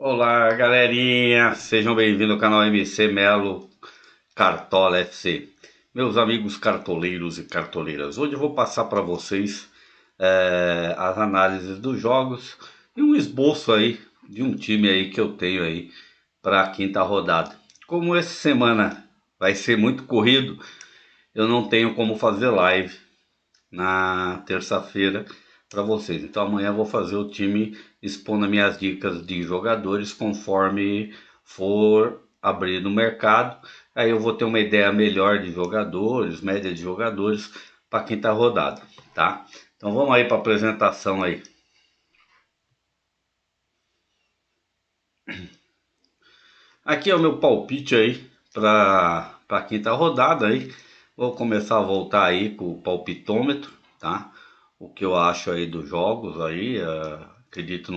Olá, galerinha, sejam bem-vindos ao canal MC Melo Cartola FC. Meus amigos cartoleiros e cartoleiras, hoje eu vou passar para vocês as análises dos jogos e um esboço aí de um time aí que eu tenho aí para a quinta rodada. Como essa semana vai ser muito corrido, eu não tenho como fazer live na terça-feira para vocês. Então amanhã eu vou fazer o time expondo minhas dicas de jogadores conforme for abrir no mercado. Aí eu vou ter uma ideia melhor de jogadores, média de jogadores para quinta rodada, tá? Então vamos aí para a apresentação aí. Aqui é o meu palpite aí para quinta rodada aí. Vou começar a voltar aí com o palpitômetro, tá? O que eu acho aí dos jogos aí, acredito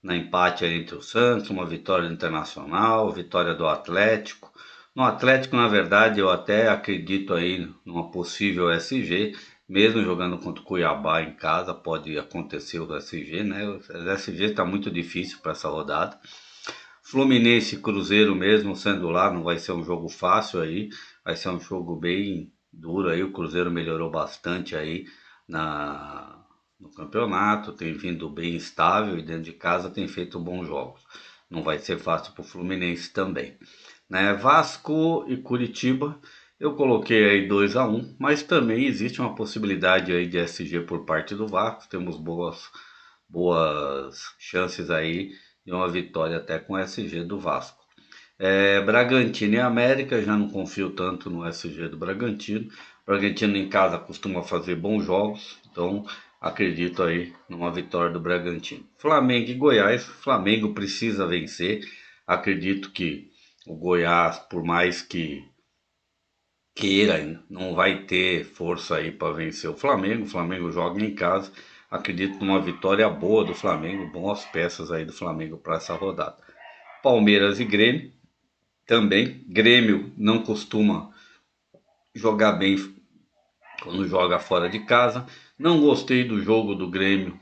na empate aí entre o Santos, uma vitória do Internacional, vitória do Atlético. No Atlético, na verdade, eu até acredito aí numa possível SG, mesmo jogando contra o Cuiabá em casa, pode acontecer o SG, né? O SG está muito difícil para essa rodada. Fluminense e Cruzeiro mesmo sendo lá, não vai ser um jogo fácil aí, vai ser um jogo bem duro aí. O Cruzeiro melhorou bastante aí no campeonato, tem vindo bem estável e dentro de casa tem feito bons jogos. Não vai ser fácil para o Fluminense também, né? Vasco e Curitiba, eu coloquei aí 2-1, mas também existe uma possibilidade aí de SG por parte do Vasco. Temos boas chances aí de uma vitória até com o SG do Vasco. Bragantino e América, já não confio tanto no SG do Bragantino. Bragantino em casa costuma fazer bons jogos, então acredito aí numa vitória do Bragantino. Flamengo e Goiás, Flamengo precisa vencer. Acredito que o Goiás, por mais que queira, não vai ter força aí para vencer o Flamengo. O Flamengo joga em casa. Acredito numa vitória boa do Flamengo, boas peças aí do Flamengo para essa rodada. Palmeiras e Grêmio também. Grêmio não costuma jogar bem quando joga fora de casa. Não gostei do jogo do Grêmio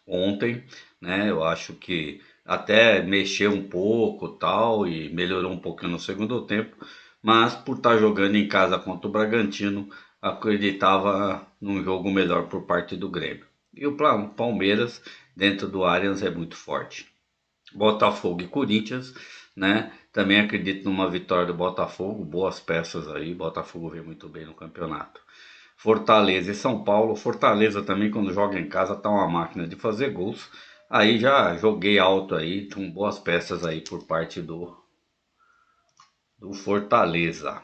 ontem, né? Eu acho que até mexeu um pouco tal e melhorou um pouquinho no segundo tempo, mas por estar jogando em casa contra o Bragantino, acreditava num jogo melhor por parte do Grêmio. E o Palmeiras dentro do Allianz é muito forte. Botafogo e Corinthians, né? Também acredito numa vitória do Botafogo, boas peças aí, Botafogo vem muito bem no campeonato. Fortaleza e São Paulo. Fortaleza também, quando joga em casa, tá uma máquina de fazer gols. Aí já joguei alto aí, com boas peças aí por parte do Fortaleza.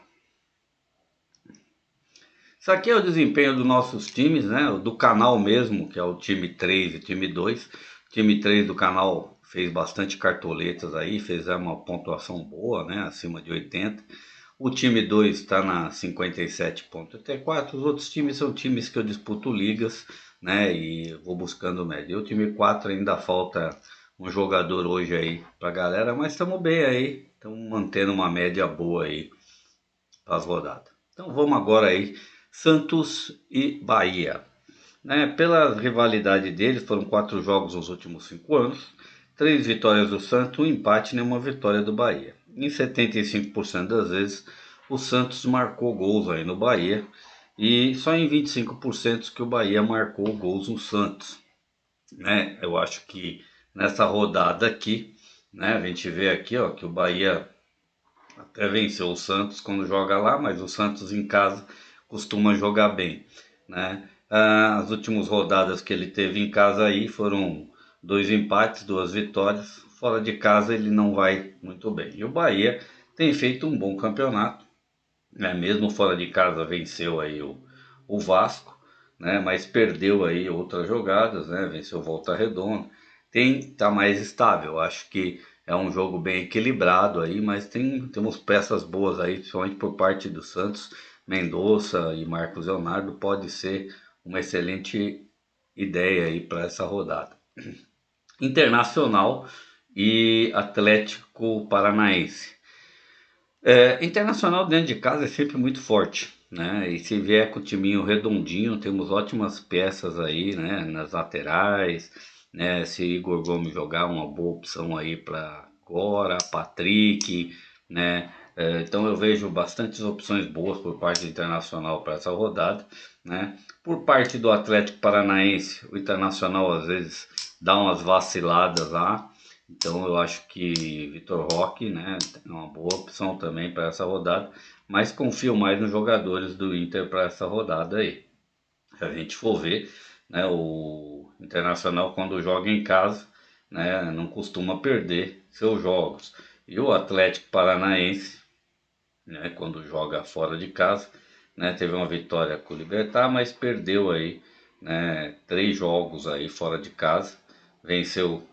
Isso aqui é o desempenho dos nossos times, né? Do canal mesmo, que é o time 3 e time 2. O time 3 do canal fez bastante cartoletas aí, fez uma pontuação boa, né? Acima de 80. O time 2 está na 57,84. Os outros times são times que eu disputo ligas, né? E vou buscando média. E o time 4 ainda falta um jogador hoje aí pra galera, mas estamos bem aí. Estamos mantendo uma média boa aí para as rodadas. Então vamos agora aí, Santos e Bahia. Né? Pela rivalidade deles, foram 4 jogos nos últimos 5 anos, 3 vitórias do Santos, um empate e nenhuma vitória do Bahia. Em 75% das vezes, o Santos marcou gols aí no Bahia e só em 25% que o Bahia marcou gols no Santos. Né? Eu acho que nessa rodada aqui, né, a gente vê aqui ó, que o Bahia até venceu o Santos quando joga lá, mas o Santos em casa costuma jogar bem, né? As últimas rodadas que ele teve em casa aí foram 2 empates, 2 vitórias. Fora de casa ele não vai muito bem. E o Bahia tem feito um bom campeonato, né? Mesmo fora de casa venceu aí o Vasco, né? Mas perdeu aí outras jogadas, né? Venceu o Volta Redonda. Tá mais estável. Acho que é um jogo bem equilibrado aí, mas temos peças boas aí, principalmente por parte do Santos. Mendonça e Marcos Leonardo pode ser uma excelente ideia aí para essa rodada. Internacional e Atlético Paranaense. Internacional dentro de casa é sempre muito forte, né? E se vier com o timinho redondinho, temos ótimas peças aí, né? Nas laterais, né? Se Igor Gomes jogar, uma boa opção aí para agora, Patrick, né? Então eu vejo bastantes opções boas por parte do Internacional para essa rodada, né? Por parte do Atlético Paranaense, o Internacional às vezes dá umas vaciladas lá, então eu acho que Vitor Roque, né, é uma boa opção também para essa rodada, mas confio mais nos jogadores do Inter para essa rodada aí. Se a gente for ver, né, o Internacional quando joga em casa, né, não costuma perder seus jogos. E o Atlético Paranaense, né, quando joga fora de casa, né, teve uma vitória com o Libertad, mas perdeu aí, né, 3 jogos aí fora de casa, venceu,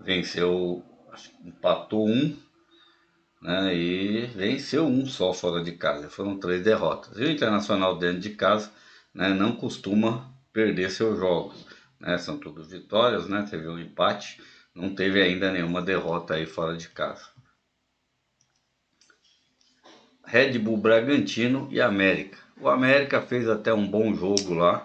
venceu, empatou um, né, e venceu um só fora de casa. Foram 3 derrotas. E o Internacional dentro de casa, né, não costuma perder seus jogos, né, são todos vitórias, né, teve um empate, não teve ainda nenhuma derrota aí fora de casa. Red Bull Bragantino e América. O América fez até um bom jogo lá,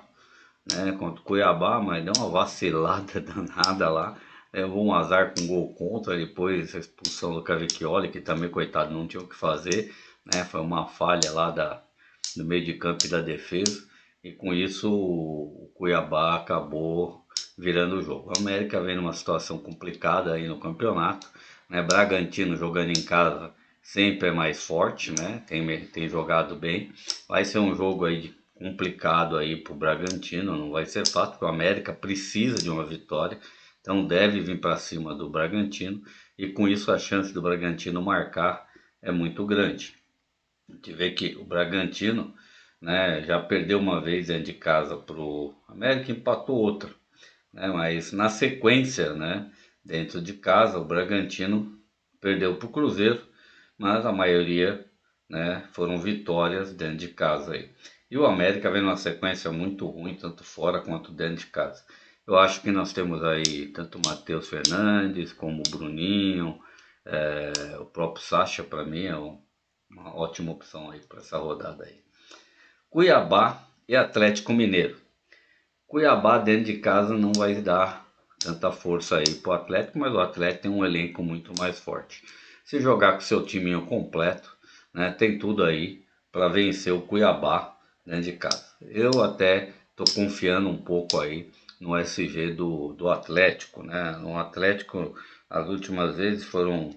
né, contra o Cuiabá, mas deu uma vacilada danada lá. Levou um azar com gol contra, depois a expulsão do Cavicchioli, que também, coitado, não tinha o que fazer, né? Foi uma falha lá do meio de campo e da defesa, e com isso o Cuiabá acabou virando o jogo. O América vem numa situação complicada aí no campeonato, né? Bragantino jogando em casa sempre é mais forte, né? Tem jogado bem. Vai ser um jogo aí complicado aí pro Bragantino, não vai ser fácil, porque o América precisa de uma vitória, então deve vir para cima do Bragantino, e com isso a chance do Bragantino marcar é muito grande. A gente vê que o Bragantino, né, já perdeu uma vez dentro de casa pro América e empatou outra, né, mas na sequência, né, dentro de casa, o Bragantino perdeu para o Cruzeiro, mas a maioria, né, foram vitórias dentro de casa aí. E o América vem numa sequência muito ruim, tanto fora quanto dentro de casa. Eu acho que nós temos aí tanto o Matheus Fernandes como o Bruninho, o próprio Sacha para mim é uma ótima opção aí para essa rodada aí. Cuiabá e Atlético Mineiro. Cuiabá dentro de casa não vai dar tanta força aí pro Atlético, mas o Atlético tem um elenco muito mais forte. Se jogar com seu timinho completo, né, tem tudo aí para vencer o Cuiabá dentro de casa. Eu até tô confiando um pouco aí no SG do Atlético, né? No Atlético, as últimas vezes foram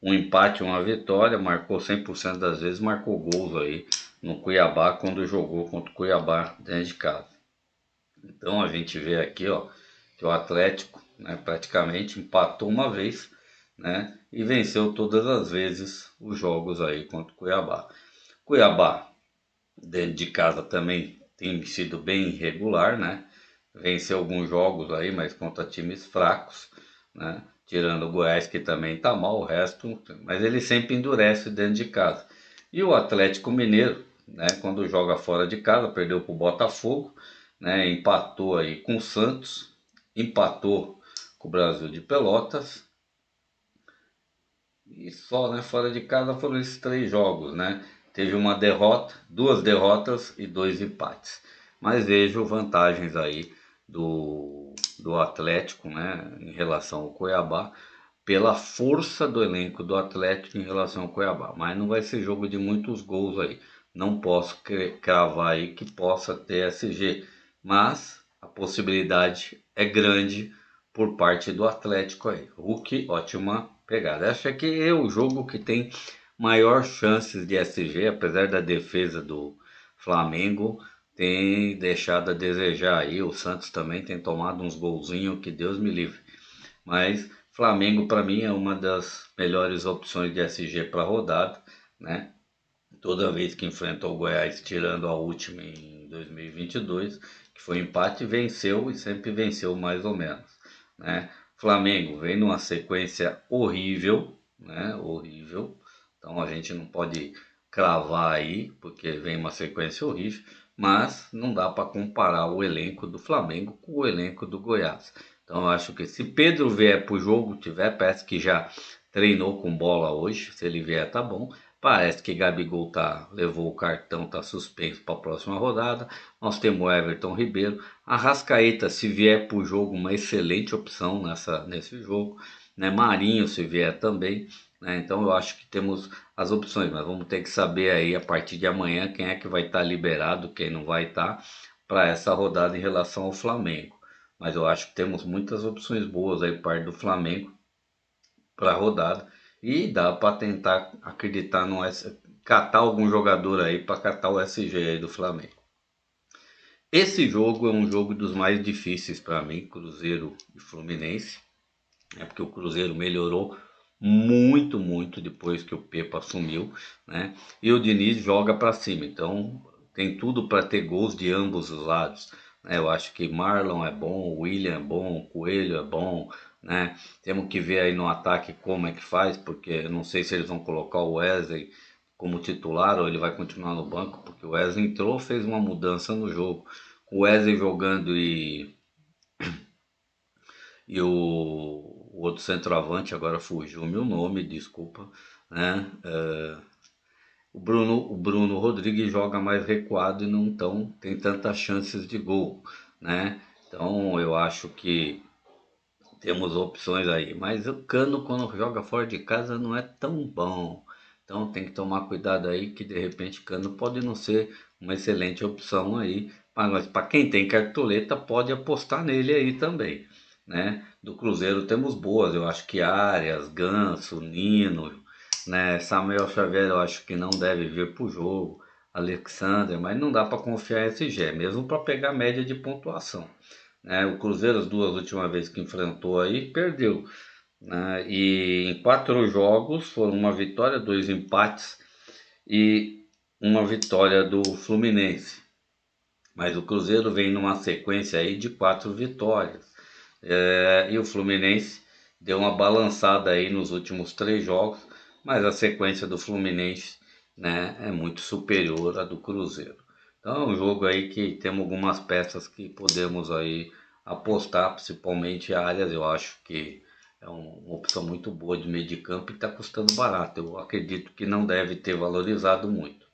um empate, uma vitória, marcou 100% das vezes, marcou gols aí no Cuiabá quando jogou contra o Cuiabá dentro de casa. Então a gente vê aqui, ó, que o Atlético, né, praticamente empatou uma vez, né, e venceu todas as vezes os jogos aí contra o Cuiabá. Cuiabá, dentro de casa também tem sido bem irregular, né? Venceu alguns jogos aí, mas contra times fracos, né? Tirando o Goiás, que também tá mal, o resto, mas ele sempre endurece dentro de casa. E o Atlético Mineiro, né, quando joga fora de casa, perdeu para o Botafogo, né, empatou aí com o Santos, empatou com o Brasil de Pelotas, e só, né, fora de casa foram esses 3 jogos, né? Teve uma derrota, 2 derrotas e 2 empates. Mas vejo vantagens aí do Atlético, né, em relação ao Cuiabá, pela força do elenco do Atlético em relação ao Cuiabá. Mas não vai ser jogo de muitos gols aí. Não posso cravar aí que possa ter SG, mas a possibilidade é grande por parte do Atlético aí. Hulk, ótima pegada. Acho que é o jogo que tem maior chances de SG, apesar da defesa do Flamengo tem deixado a desejar aí. O Santos também tem tomado uns golzinhos que Deus me livre. Mas Flamengo para mim é uma das melhores opções de SG para rodada, né? Toda vez que enfrenta o Goiás, tirando a última em 2022, que foi empate, venceu e sempre venceu mais ou menos, né? Flamengo vem numa sequência horrível, né? Horrível. Então a gente não pode cravar aí, porque vem uma sequência horrível, mas não dá para comparar o elenco do Flamengo com o elenco do Goiás. Então eu acho que se Pedro vier pro jogo, tiver, parece que já treinou com bola hoje, se ele vier tá bom. Parece que Gabigol levou o cartão, tá suspenso para a próxima rodada. Nós temos o Everton Ribeiro. Arrascaeta, se vier para o jogo, uma excelente opção nesse jogo. Né? Marinho, se vier também. Né? Então eu acho que temos as opções, mas vamos ter que saber aí a partir de amanhã quem é que vai estar liberado, quem não vai estar para essa rodada em relação ao Flamengo. Mas eu acho que temos muitas opções boas aí parte do Flamengo para a rodada e dá para tentar acreditar no catar algum jogador aí para catar o SG aí do Flamengo. Esse jogo é um jogo dos mais difíceis para mim, Cruzeiro e Fluminense, é porque o Cruzeiro melhorou muito, muito depois que o Pepa assumiu, né? E o Diniz joga para cima, então tem tudo para ter gols de ambos os lados. Né? Eu acho que Marlon é bom, William é bom, Coelho é bom, né? Temos que ver aí no ataque como é que faz, porque eu não sei se eles vão colocar o Wesley como titular ou ele vai continuar no banco, porque o Wesley entrou, fez uma mudança no jogo. O Wesley jogando e o outro centroavante, agora fugiu o meu nome, desculpa, né? O Bruno Rodrigues joga mais recuado e não tem tantas chances de gol, né? Então eu acho que temos opções aí, mas o Cano quando joga fora de casa não é tão bom. Então tem que tomar cuidado aí que de repente Cano pode não ser uma excelente opção aí, mas para quem tem cartoleta pode apostar nele aí também, né? Do Cruzeiro temos boas, eu acho que Arias, Ganso, Nino, né? Samuel Xavier eu acho que não deve vir pro jogo, Alexander, mas não dá para confiar em SG, mesmo para pegar média de pontuação. Né? O Cruzeiro, as duas últimas vezes que enfrentou aí, perdeu. Né? E em 4 jogos foram uma vitória, 2 empates e uma vitória do Fluminense. Mas o Cruzeiro vem numa sequência aí de 4 vitórias. E o Fluminense deu uma balançada aí nos últimos 3 jogos, mas a sequência do Fluminense, né, é muito superior à do Cruzeiro. Então é um jogo aí que temos algumas peças que podemos aí apostar, principalmente áreas, eu acho que é uma opção muito boa de meio de campo e está custando barato. Eu acredito que não deve ter valorizado muito.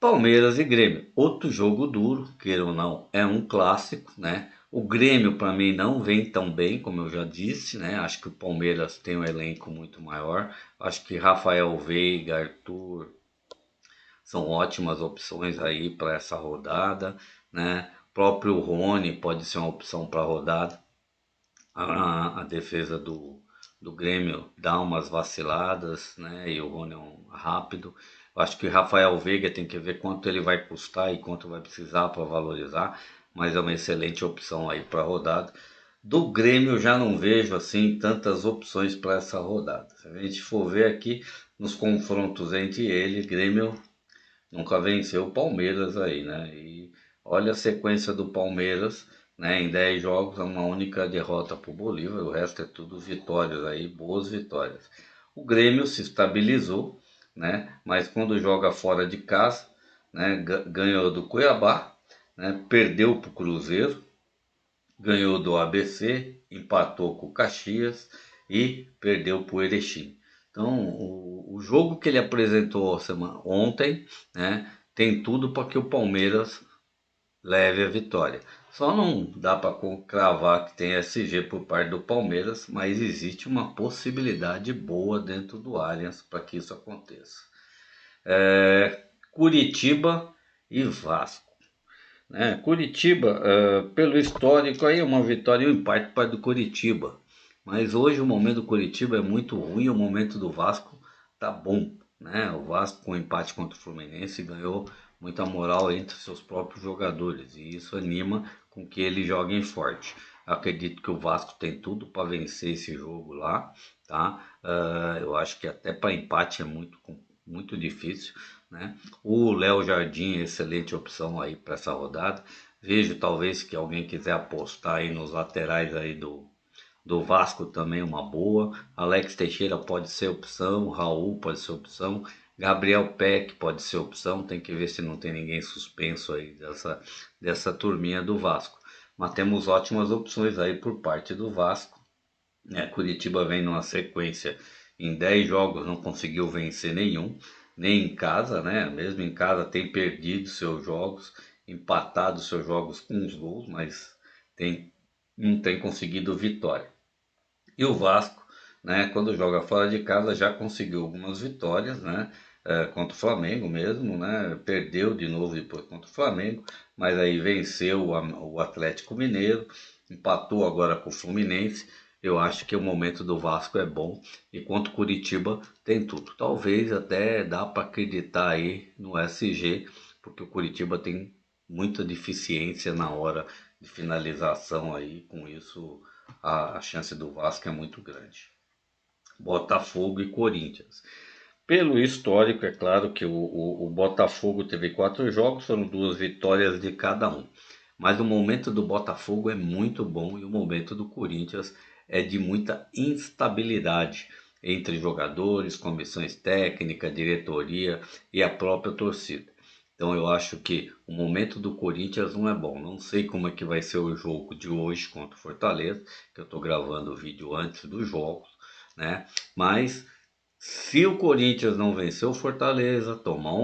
Palmeiras e Grêmio, outro jogo duro, queira ou não, é um clássico, né? O Grêmio para mim não vem tão bem, como eu já disse, né? Acho que o Palmeiras tem um elenco muito maior. Acho que Rafael Veiga, Arthur são ótimas opções aí para essa rodada, né? O próprio Rony pode ser uma opção para a rodada. A defesa do Grêmio dá umas vaciladas, né? E o Rony é um rápido. Eu acho que o Rafael Veiga tem que ver quanto ele vai custar e quanto vai precisar para valorizar, mas é uma excelente opção aí para a rodada. Do Grêmio eu já não vejo assim tantas opções para essa rodada. Se a gente for ver aqui nos confrontos entre ele, Grêmio nunca venceu o Palmeiras aí, né? E olha a sequência do Palmeiras, né? Em 10 jogos, uma única derrota para o Bolívar, o resto é tudo vitórias aí, boas vitórias. O Grêmio se estabilizou, né? Mas quando joga fora de casa, né? Ganhou do Cuiabá, né? Perdeu para o Cruzeiro, ganhou do ABC, empatou com o Caxias e perdeu para o Erechim. Então, o jogo que ele apresentou ontem, né, tem tudo para que o Palmeiras leve a vitória. Só não dá para cravar que tem SG por parte do Palmeiras, mas existe uma possibilidade boa dentro do Allianz para que isso aconteça. Curitiba e Vasco. Né? Curitiba, pelo histórico, aí é uma vitória e um empate para do Curitiba. Mas hoje o momento do Curitiba é muito ruim, o momento do Vasco tá bom. Né? O Vasco com o empate contra o Fluminense ganhou muita moral entre seus próprios jogadores e isso anima com que eles joguem forte. Acredito que o Vasco tem tudo para vencer esse jogo lá, tá? Eu acho que até para empate é muito difícil, né? O Léo Jardim é excelente opção aí para essa rodada. Vejo talvez que alguém quiser apostar aí nos laterais aí do Vasco também uma boa. Alex Teixeira pode ser opção, Raul pode ser opção, Gabriel Peck pode ser opção. Tem que ver se não tem ninguém suspenso aí dessa turminha do Vasco. Mas temos ótimas opções aí por parte do Vasco. Curitiba vem numa sequência em 10 jogos não conseguiu vencer nenhum, nem em casa, né? Mesmo em casa tem perdido seus jogos, empatado seus jogos com os gols, mas tem, não tem conseguido vitória. E o Vasco, né, quando joga fora de casa, já conseguiu algumas vitórias, né? Contra o Flamengo mesmo, né? Perdeu de novo depois contra o Flamengo, mas aí venceu o Atlético Mineiro, empatou agora com o Fluminense. Eu acho que o momento do Vasco é bom e contra o Curitiba tem tudo. Talvez até dá para acreditar aí no SG, porque o Curitiba tem muita deficiência na hora de finalização aí, com isso a chance do Vasco é muito grande. Botafogo e Corinthians. Pelo histórico, é claro que o Botafogo teve 4 jogos, foram 2 vitórias de cada um. Mas o momento do Botafogo é muito bom e o momento do Corinthians é de muita instabilidade entre jogadores, comissões técnicas, diretoria e a própria torcida. Então eu acho que o momento do Corinthians não é bom. Não sei como é que vai ser o jogo de hoje contra o Fortaleza, que eu estou gravando o vídeo antes dos jogos, né? Mas se o Corinthians não vencer o Fortaleza, tomar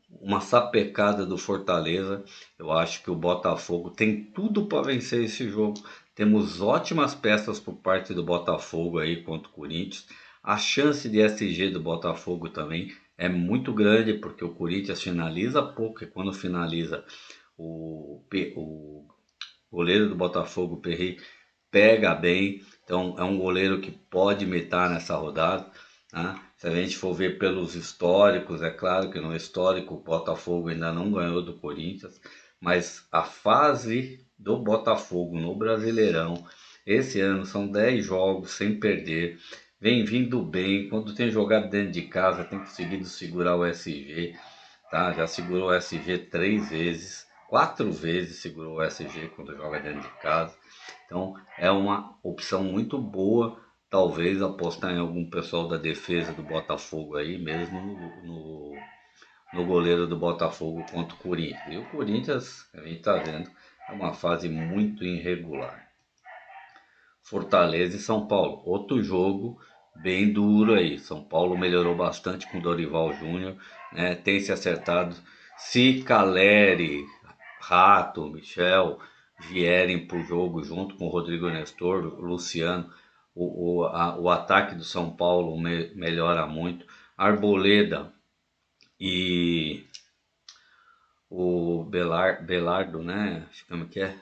uma sapecada do Fortaleza, eu acho que o Botafogo tem tudo para vencer esse jogo. Temos ótimas peças por parte do Botafogo aí contra o Corinthians. A chance de SG do Botafogo também é muito grande, porque o Corinthians finaliza pouco, e quando finaliza o goleiro do Botafogo, o Perry, pega bem. Então é um goleiro que pode imitar nessa rodada, né? Se a gente for ver pelos históricos, é claro que no histórico o Botafogo ainda não ganhou do Corinthians, mas a fase do Botafogo no Brasileirão, esse ano são 10 jogos sem perder, vem vindo bem, quando tem jogado dentro de casa tem conseguido segurar o SG, tá? Já segurou o SG 3 vezes, 4 vezes segurou o SG quando joga dentro de casa. Então é uma opção muito boa, talvez apostar em algum pessoal da defesa do Botafogo aí, mesmo no goleiro do Botafogo contra o Corinthians. E o Corinthians, a gente está vendo, é uma fase muito irregular. Fortaleza e São Paulo, outro jogo bem duro aí. São Paulo melhorou bastante com o Dorival Júnior, né? Tem se acertado. Se Caleri, Rato, Michel vierem para o jogo junto com o Rodrigo Nestor, o Luciano, o ataque do São Paulo melhora muito. Arboleda e o Belardo, né? Como que é?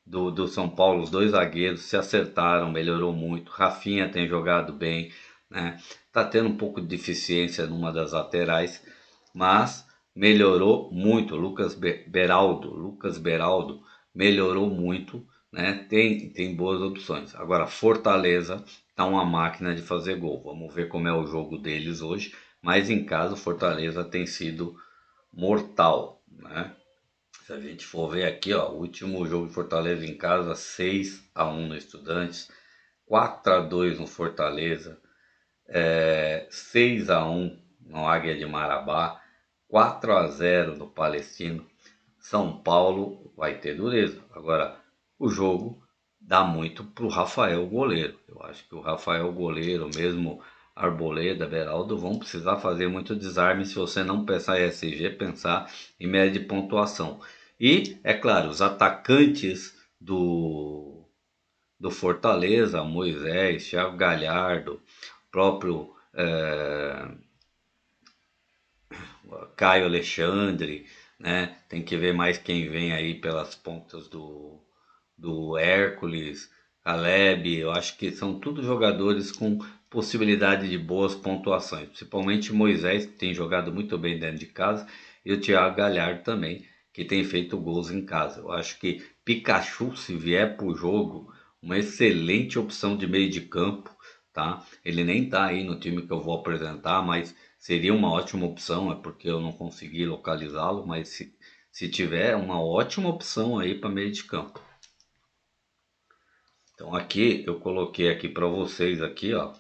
Do São Paulo, os dois zagueiros se acertaram, melhorou muito. Rafinha tem jogado bem, né? Tá tendo um pouco de deficiência numa das laterais, mas melhorou muito. Lucas Beraldo melhorou muito, né? Tem boas opções. Agora, Fortaleza tá uma máquina de fazer gol. Vamos ver como é o jogo deles hoje, mas em casa o Fortaleza tem sido mortal, né? Se a gente for ver aqui, ó, o último jogo de Fortaleza em casa, 6-1 no Estudantes, 4-2 no Fortaleza, 6-1 no Águia de Marabá, 4-0 no Palestino. São Paulo vai ter dureza. Agora, o jogo dá muito pro Rafael goleiro. Eu acho que o Rafael goleiro, mesmo Arboleda, Beraldo, vão precisar fazer muito desarme se você não pensar em SG, pensar em média de pontuação. E, é claro, os atacantes do Fortaleza, Moisés, Thiago Galhardo, próprio Caio Alexandre, né? Tem que ver mais quem vem aí pelas pontas do Hércules, Caleb. Eu acho que são todos jogadores com possibilidade de boas pontuações, principalmente Moisés, que tem jogado muito bem dentro de casa, e o Thiago Galhardo também, que tem feito gols em casa. Eu acho que Pikachu, se vier para o jogo, uma excelente opção de meio de campo, tá? Ele nem tá aí no time que eu vou apresentar, mas seria uma ótima opção, é porque eu não consegui localizá-lo, mas se tiver, é uma ótima opção aí para meio de campo. Então aqui eu coloquei aqui para vocês aqui, ó,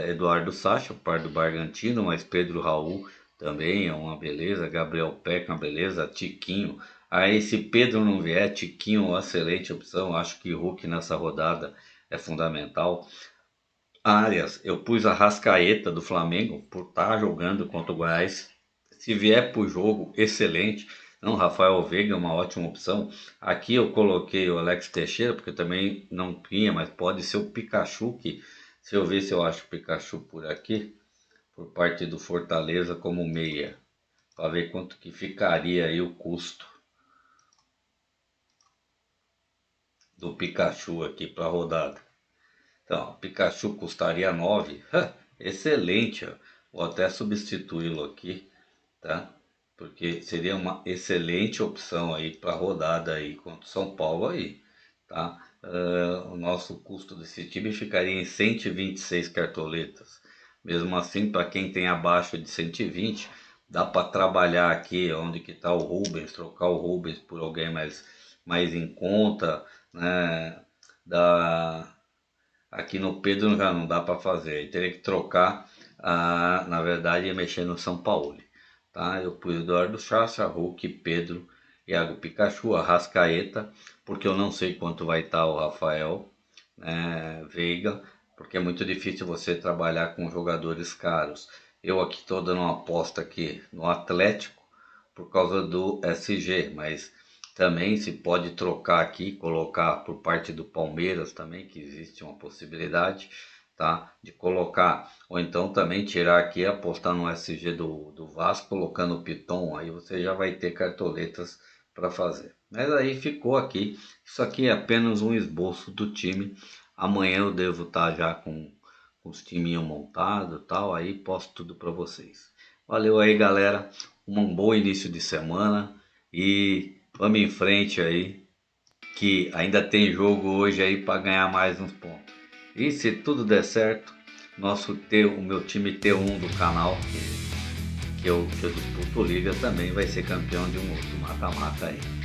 Eduardo Sacha, par do Bragantino, mas Pedro Raul também é uma beleza, Gabriel Peck é uma beleza, Tiquinho. Aí se Pedro não vier, Tiquinho é uma excelente opção, acho que Hulk nessa rodada é fundamental. Arias, eu pus a Rascaeta do Flamengo por estar jogando contra o Goiás. Se vier para o jogo, excelente. Não, Rafael Veiga é uma ótima opção. Aqui eu coloquei o Alex Teixeira, porque também não tinha, mas pode ser o Pikachu, que se eu ver se eu acho o Pikachu por aqui, por parte do Fortaleza como meia, para ver quanto que ficaria aí o custo do Pikachu aqui para a rodada. Então, o Pikachu custaria 9. Excelente, ó. Vou até substituí-lo aqui, tá? Porque seria uma excelente opção aí para rodada aí contra o São Paulo aí, tá? O nosso custo desse time ficaria em 126 cartoletas. Mesmo assim, para quem tem abaixo de 120, dá para trabalhar aqui onde que está o Rubens, trocar o Rubens por alguém mais em conta, né? Dá, aqui no Pedro já não dá para fazer, aí teria que trocar, na verdade, ia mexer no São Paulo, tá? Eu pus Eduardo Chacha, Hulk, Pedro, Iago Pikachu, Arrascaeta, porque eu não sei quanto vai estar o Rafael, né, Veiga, porque é muito difícil você trabalhar com jogadores caros. Eu aqui estou dando uma aposta aqui no Atlético por causa do SG, mas também se pode trocar aqui, colocar por parte do Palmeiras também, que existe uma possibilidade, tá? De colocar, ou então também tirar aqui, apostar no SG do Vasco, colocando o Piton, aí você já vai ter cartoletas para fazer. Mas aí ficou aqui, isso aqui é apenas um esboço do time. Amanhã eu devo estar já com os timinhos montados e tal, aí posto tudo para vocês. Valeu aí, galera. Um bom início de semana e vamos em frente aí, que ainda tem jogo hoje aí para ganhar mais uns pontos. E se tudo der certo, o meu time T1 do canal, que eu disputo liga, também vai ser campeão de um outro mata-mata aí.